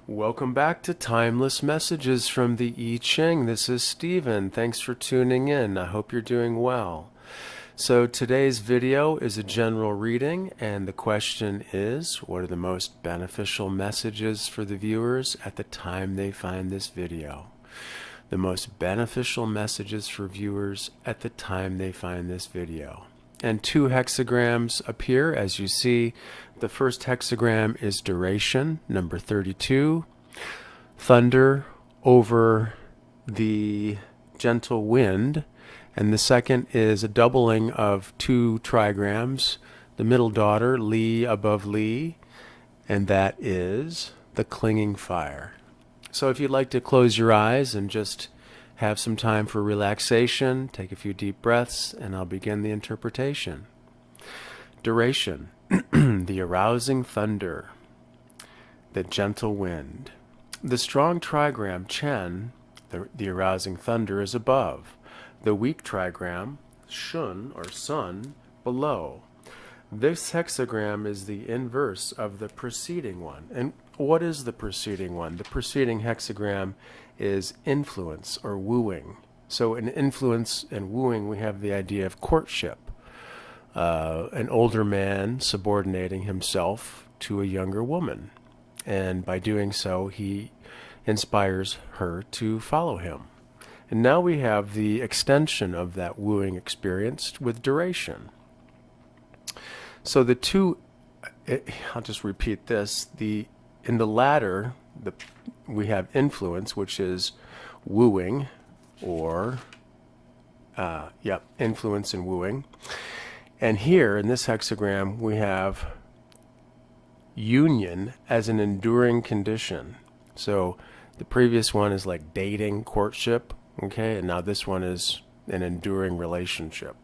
Welcome back to Timeless Messages from the I Ching. This is Stephen. Thanks for tuning in. I hope you're doing well. So today's video is a general reading, and the question is, what are the most beneficial messages for the viewers at the time they find this video? The most beneficial messages for viewers at the time they find this video. And two hexagrams appear, as you see. The first hexagram is duration, number 32, thunder over the gentle wind. And the second is a doubling of two trigrams, the middle daughter, Li above Li, and that is the clinging fire. So if you'd like to close your eyes and just have some time for relaxation, take a few deep breaths, and I'll begin the interpretation. Duration, the arousing thunder, the gentle wind. The strong trigram, Chen, the arousing thunder, is above. The weak trigram, Shun, or sun, below. This hexagram is the inverse of the preceding one. And what is the preceding one? The preceding hexagram is influence or wooing. So in influence and wooing, we have the idea of courtship. An older man subordinating himself to a younger woman. And by doing so, he inspires her to follow him. And now we have the extension of that wooing experience with duration. So the two, I'll just repeat this, in the latter, we have influence, which is wooing, or, influence and wooing. And here, in this hexagram, we have union as an enduring condition. So the previous one is like dating, courtship, okay? And now this one is an enduring relationship.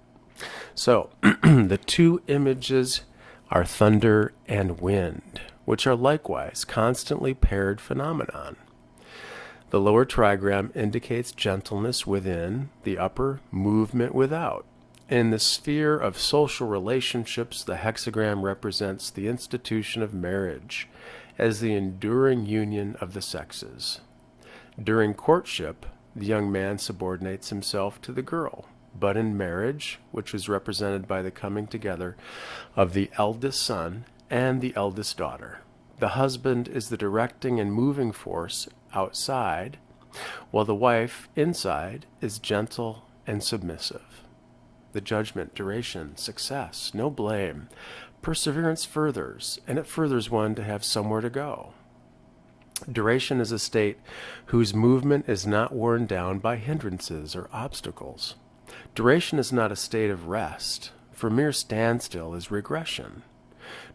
So the two images are thunder and wind, which are likewise constantly paired phenomenon. The lower trigram indicates gentleness within, the upper movement without. In the sphere of social relationships, the hexagram represents the institution of marriage as the enduring union of the sexes. During courtship, the young man subordinates himself to the girl. But in marriage, which is represented by the coming together of the eldest son and the eldest daughter, the husband is the directing and moving force outside, while the wife inside is gentle and submissive. The judgment, duration, success, no blame, perseverance furthers, and it furthers one to have somewhere to go. Duration is a state whose movement is not worn down by hindrances or obstacles. Duration is not a state of rest, for mere standstill is regression.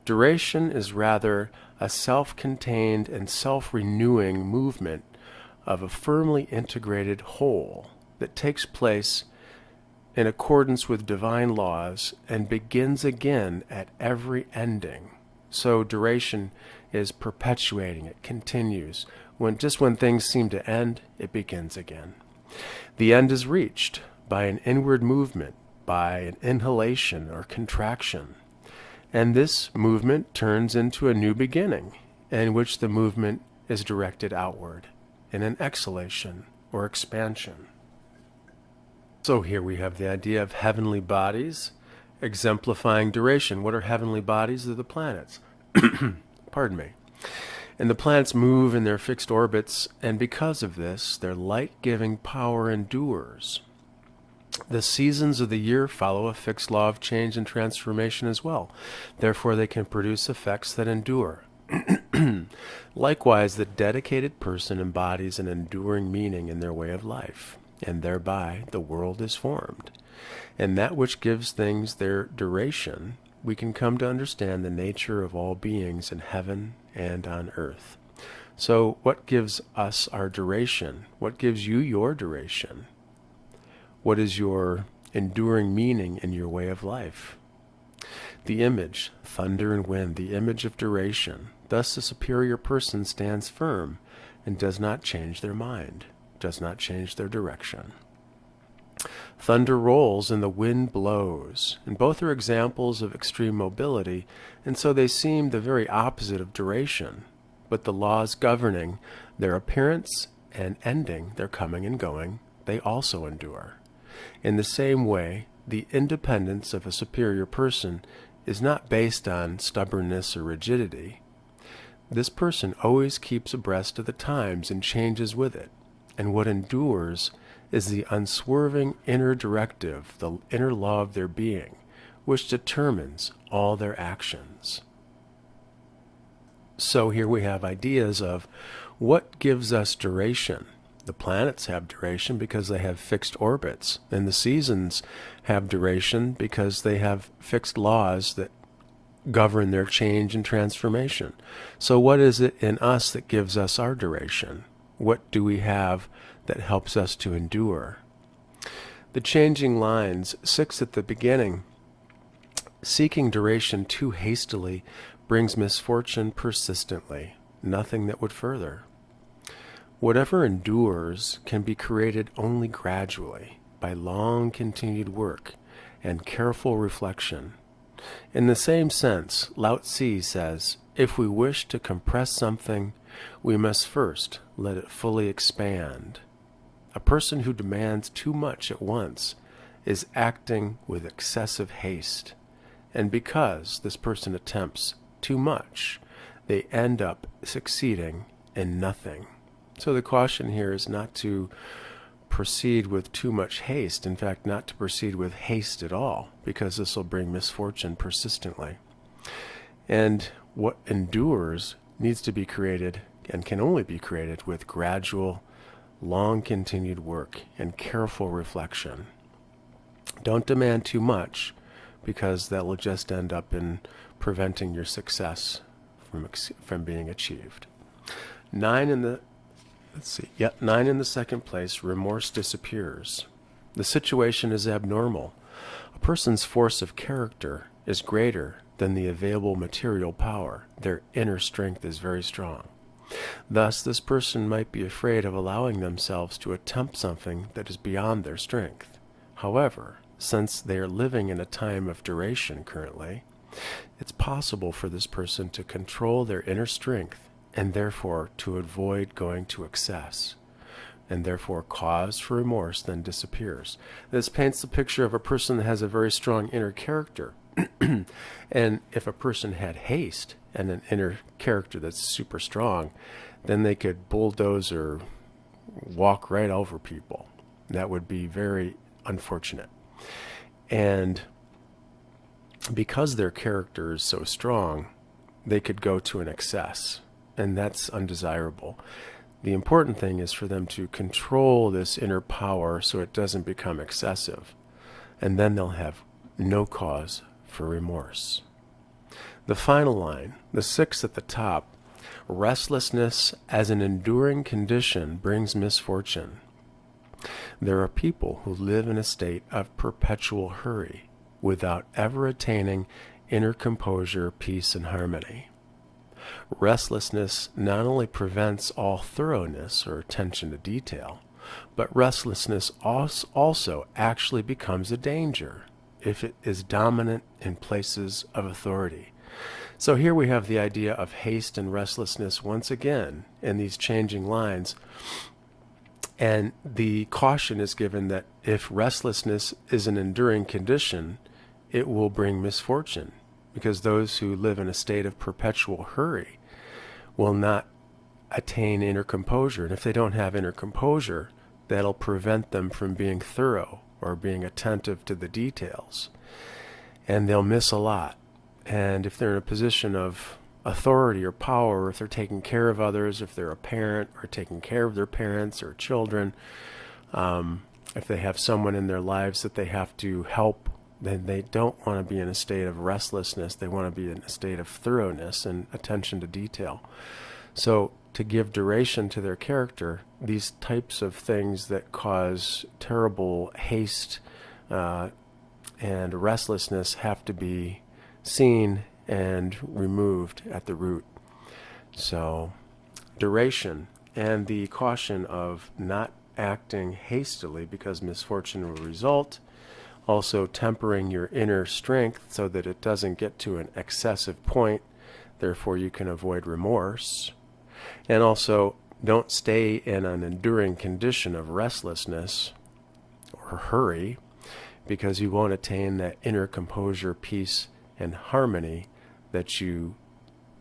Duration is rather a self-contained and self-renewing movement of a firmly integrated whole that takes place in accordance with divine laws and begins again at every ending. So duration is perpetuating, it continues. When things seem to end, it begins again. The end is reached by an inward movement, by an inhalation or contraction. And this movement turns into a new beginning, in which the movement is directed outward, in an exhalation or expansion. So here we have the idea of heavenly bodies exemplifying duration. What are heavenly bodies? They're the planets. Pardon me. And the planets move in their fixed orbits, and because of this, their light-giving power endures. The seasons of the year follow a fixed law of change and transformation as well. Therefore, they can produce effects that endure. Likewise, the dedicated person embodies an enduring meaning in their way of life, and thereby the world is formed. And that which gives things their duration, we can come to understand the nature of all beings in heaven and on earth. So what gives us our duration? What gives you your duration? What is your enduring meaning in your way of life? The image, thunder and wind, the image of duration. Thus the superior person stands firm and does not change their mind, does not change their direction. Thunder rolls and the wind blows, and both are examples of extreme mobility, and so they seem the very opposite of duration. but the laws governing their appearance and ending, their coming and going, they also endure. In the same way, the independence of a superior person is not based on stubbornness or rigidity. This person always keeps abreast of the times and changes with it, and what endures is the unswerving inner directive, the inner law of their being, which determines all their actions. So here we have ideas of what gives us duration. The planets have duration because they have fixed orbits, and the seasons have duration because they have fixed laws that govern their change and transformation. So what is it in us that gives us our duration? What do we have that helps us to endure? The changing lines, 6 at the beginning. Seeking duration too hastily brings misfortune persistently, nothing that would further. Whatever endures can be created only gradually, by long continued work and careful reflection. In the same sense, Lao Tzu says, if we wish to compress something, we must first let it fully expand. A person who demands too much at once is acting with excessive haste, and because this person attempts too much, they end up succeeding in nothing. So the caution here is not to proceed with too much haste. In fact, not to proceed with haste at all, because this will bring misfortune persistently. And what endures needs to be created and can only be created with gradual, long continued work and careful reflection. Don't demand too much, because that will just end up in preventing your success from being achieved. 9 in the 9 in the second place, remorse disappears. The situation is abnormal. A person's force of character is greater than the available material power. Their inner strength is very strong. Thus, this person might be afraid of allowing themselves to attempt something that is beyond their strength. However, since they are living in a time of duration currently, it's possible for this person to control their inner strength and therefore to avoid going to excess, and therefore cause for remorse then disappears. This paints the picture of a person that has a very strong inner character. And if a person had haste and an inner character that's super strong, then they could bulldoze or walk right over people. That would be very unfortunate. And because their character is so strong, they could go to an excess, and that's undesirable. The important thing is for them to control this inner power so it doesn't become excessive, and then they'll have no cause for remorse. The final line, the 6 at the top, restlessness as an enduring condition brings misfortune. There are people who live in a state of perpetual hurry without ever attaining inner composure, peace, and harmony. Restlessness not only prevents all thoroughness or attention to detail, but restlessness also actually becomes a danger if it is dominant in places of authority. So here we have the idea of haste and restlessness once again in these changing lines. And the caution is given that if restlessness is an enduring condition, it will bring misfortune, because those who live in a state of perpetual hurry will not attain inner composure. And if they don't have inner composure, that'll prevent them from being thorough or being attentive to the details. And they'll miss a lot. And if they're in a position of authority or power, or if they're taking care of others, if they're a parent or taking care of their parents or children, if they have someone in their lives that they have to help, then they don't want to be in a state of restlessness. They want to be in a state of thoroughness and attention to detail. So to give duration to their character, these types of things that cause terrible haste and restlessness have to be seen and removed at the root. So duration and the caution of not acting hastily because misfortune will result. Also tempering your inner strength so that it doesn't get to an excessive point, therefore you can avoid remorse. And also, don't stay in an enduring condition of restlessness or hurry, because you won't attain that inner composure, peace, and harmony that you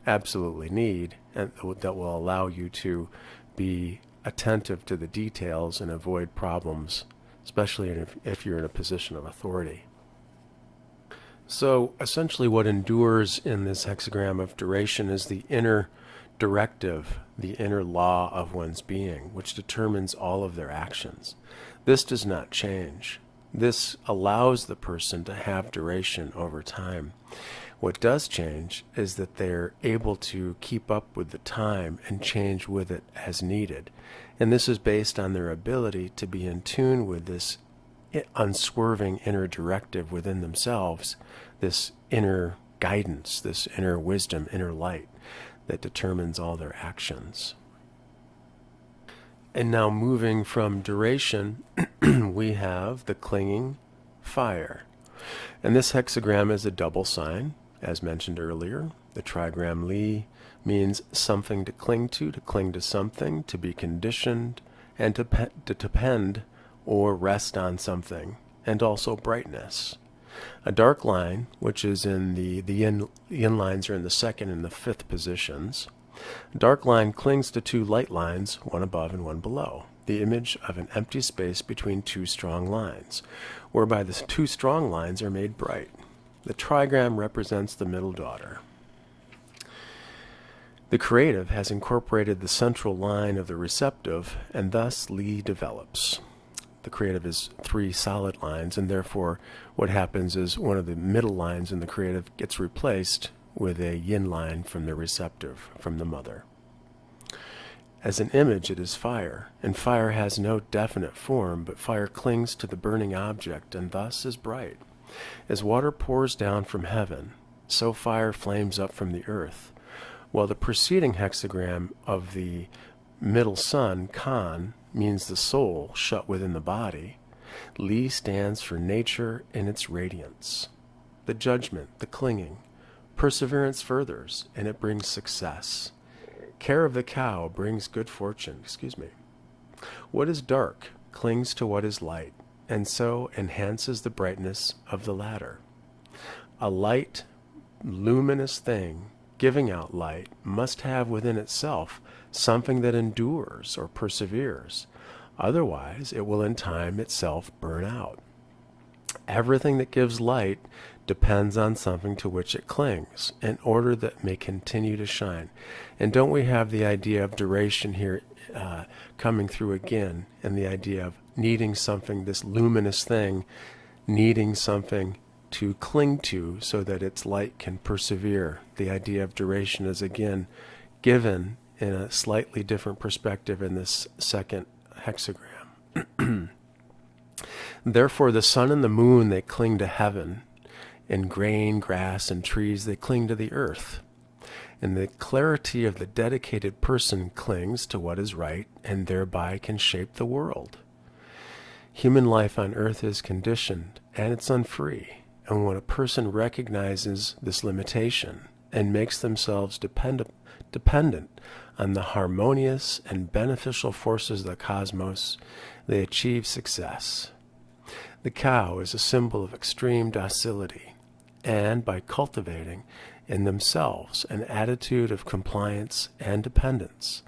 absolutely need, and that will allow you to be attentive to the details and avoid problems, especially if you're in a position of authority. So essentially what endures in this hexagram of duration is the inner directive, the inner law of one's being, which determines all of their actions. This does not change. This allows the person to have duration over time. What does change is that they're able to keep up with the time and change with it as needed. And this is based on their ability to be in tune with this unswerving inner directive within themselves, this inner guidance, this inner wisdom, inner light that determines all their actions. And now moving from duration, we have the clinging fire. And this hexagram is a double sign, as mentioned earlier. The trigram Li means something to cling to something, to be conditioned, and to depend or rest on something, and also brightness. A dark line, which is in the yin lines are in the second and the fifth positions. A dark line clings to two light lines, one above and one below, the image of an empty space between two strong lines, whereby the two strong lines are made bright. The trigram represents the middle daughter. The creative has incorporated the central line of the receptive, and thus Li develops. The creative is three solid lines, and therefore what happens is one of the middle lines in the creative gets replaced with a yin line from the receptive, from the mother. As an image, it is fire, and fire has no definite form, but fire clings to the burning object and thus is bright. As water pours down from heaven, so fire flames up from the earth, while the preceding hexagram of the middle sun, Kan, means the soul shut within the body. Li stands for nature in its radiance. The judgment, the clinging. Perseverance furthers, and it brings success. Care of the cow brings good fortune. What is dark clings to what is light, and so enhances the brightness of the latter. A light, luminous thing, giving out light, must have within itself something that endures or perseveres. Otherwise, it will in time itself burn out. Everything that gives light depends on something to which it clings, in order that it may continue to shine. And don't we have the idea of duration here coming through again, and the idea of needing something, this luminous thing, needing something to cling to so that its light can persevere. The idea of duration is again given in a slightly different perspective in this second hexagram. Therefore the sun and the moon, they cling to heaven. In grain, grass, and trees, they cling to the earth. And the clarity of the dedicated person clings to what is right, and thereby can shape the world. Human life on earth is conditioned, and it's unfree. And when a person recognizes this limitation and makes themselves dependent on the harmonious and beneficial forces of the cosmos, they achieve success. The cow is a symbol of extreme docility, and by cultivating in themselves an attitude of compliance and dependence,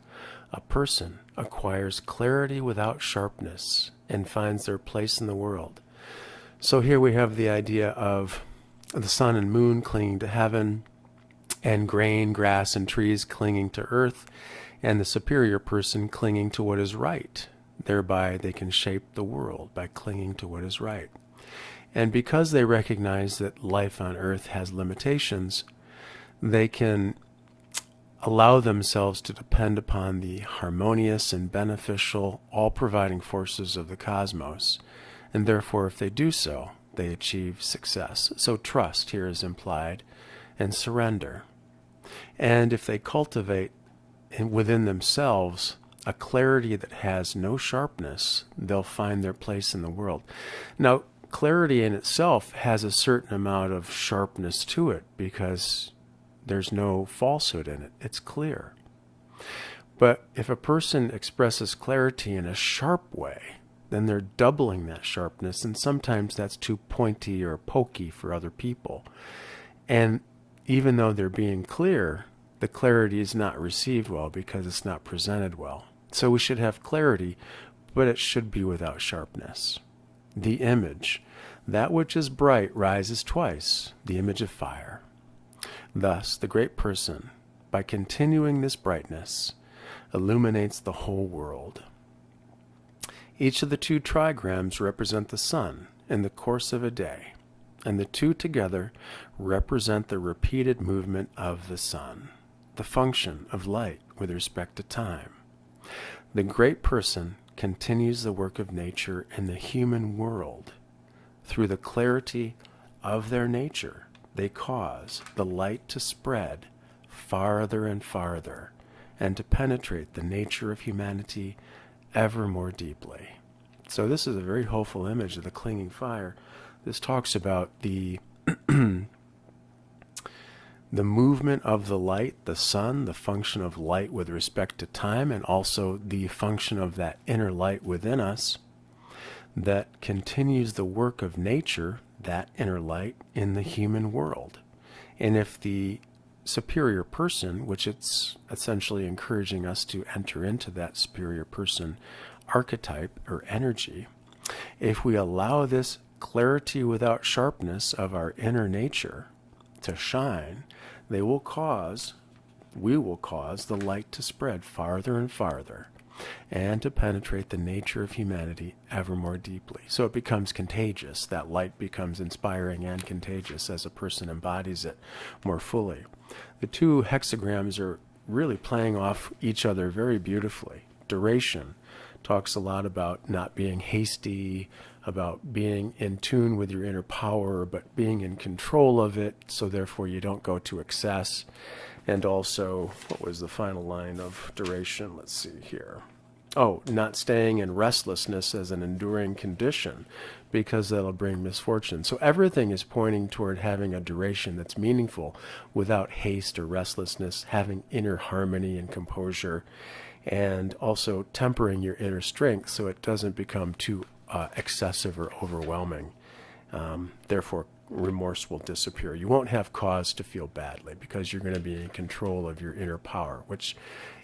a person acquires clarity without sharpness and finds their place in the world. So here we have the idea of the sun and moon clinging to heaven, and grain, grass, and trees clinging to earth, and the superior person clinging to what is right. Thereby they can shape the world by clinging to what is right. And because they recognize that life on earth has limitations, they can allow themselves to depend upon the harmonious and beneficial, all-providing forces of the cosmos. And therefore, if they do so, they achieve success. So trust here is implied, and surrender. And if they cultivate within themselves a clarity that has no sharpness, they'll find their place in the world. Now, clarity in itself has a certain amount of sharpness to it because there's no falsehood in it. It's clear. But if a person expresses clarity in a sharp way, then they're doubling that sharpness, and sometimes that's too pointy or pokey for other people. And even though they're being clear, the clarity is not received well because it's not presented well. So we should have clarity, but it should be without sharpness. The image, that which is bright rises twice, the image of fire. Thus, the great person, by continuing this brightness, illuminates the whole world. Each of the two trigrams represent the sun in the course of a day, and the two together represent the repeated movement of the sun, the function of light with respect to time. The great person continues the work of nature in the human world. Through the clarity of their nature, they cause the light to spread farther and farther, and to penetrate the nature of humanity ever more deeply. So this is a very hopeful image of the clinging fire. This talks about the movement of the light, the sun, the function of light with respect to time, and also the function of that inner light within us that continues the work of nature, that inner light, in the human world. And if the superior person, which it's essentially encouraging us to enter into that superior person archetype or energy, if we allow this clarity without sharpness of our inner nature to shine, we will cause the light to spread farther and farther, and to penetrate the nature of humanity ever more deeply. So it becomes contagious. That light becomes inspiring and contagious as a person embodies it more fully. The two hexagrams are really playing off each other very beautifully. Duration talks a lot about not being hasty, about being in tune with your inner power, but being in control of it, so therefore you don't go to excess. And also, what was the final line of duration? Let's see here. Oh, not staying in restlessness as an enduring condition, because that'll bring misfortune. So everything is pointing toward having a duration that's meaningful without haste or restlessness, having inner harmony and composure, and also tempering your inner strength so it doesn't become too excessive or overwhelming. Therefore, remorse will disappear. You won't have cause to feel badly because you're going to be in control of your inner power, which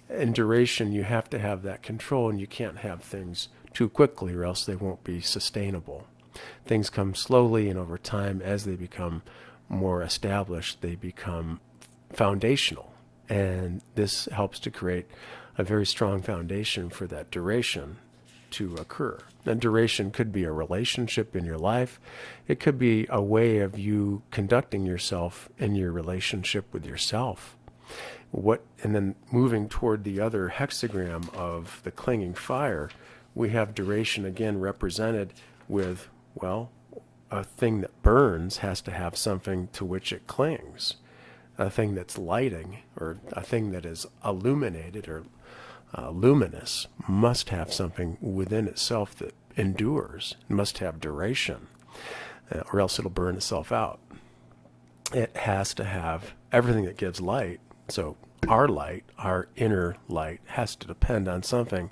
in duration you have to have that control, and you can't have things too quickly or else they won't be sustainable. Things come slowly, and over time, as they become more established, they become foundational. And this helps to create a very strong foundation for that duration to occur. And duration could be a relationship in your life. It could be a way of you conducting yourself in your relationship with yourself. And then moving toward the other hexagram of the clinging fire, we have duration again represented with, well, a thing that burns has to have something to which it clings. A thing that's lighting, or a thing that is illuminated or luminous, must have something within itself that endures. It must have duration, or else it'll burn itself out. It has to have everything that gives light. So our light, our inner light, has to depend on something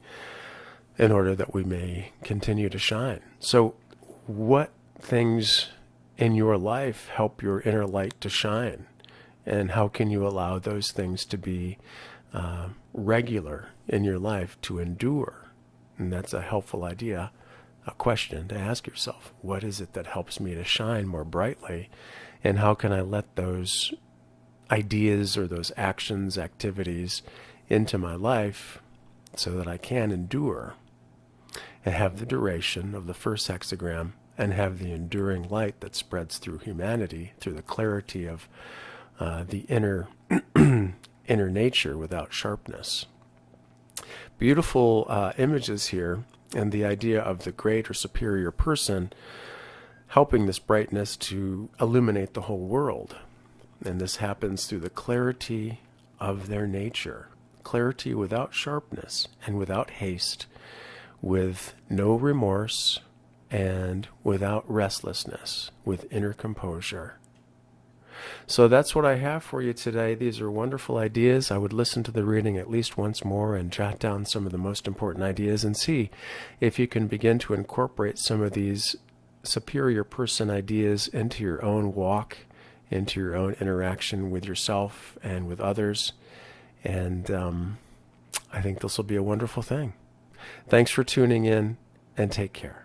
in order that we may continue to shine. So what things in your life help your inner light to shine? And how can you allow those things to be regular in your life, to endure? And that's a helpful idea, a question to ask yourself. What is it that helps me to shine more brightly? And how can I let those ideas or those actions, activities into my life so that I can endure and have the duration of the first hexagram and have the enduring light that spreads through humanity, through the clarity of the inner nature without sharpness. Beautiful images here, and the idea of the great or superior person helping this brightness to illuminate the whole world. And this happens through the clarity of their nature, clarity without sharpness and without haste, with no remorse and without restlessness, with inner composure. So that's what I have for you today. These are wonderful ideas. I would listen to the reading at least once more and jot down some of the most important ideas and see if you can begin to incorporate some of these superior person ideas into your own walk, into your own interaction with yourself and with others. And I think this will be a wonderful thing. Thanks for tuning in, and take care.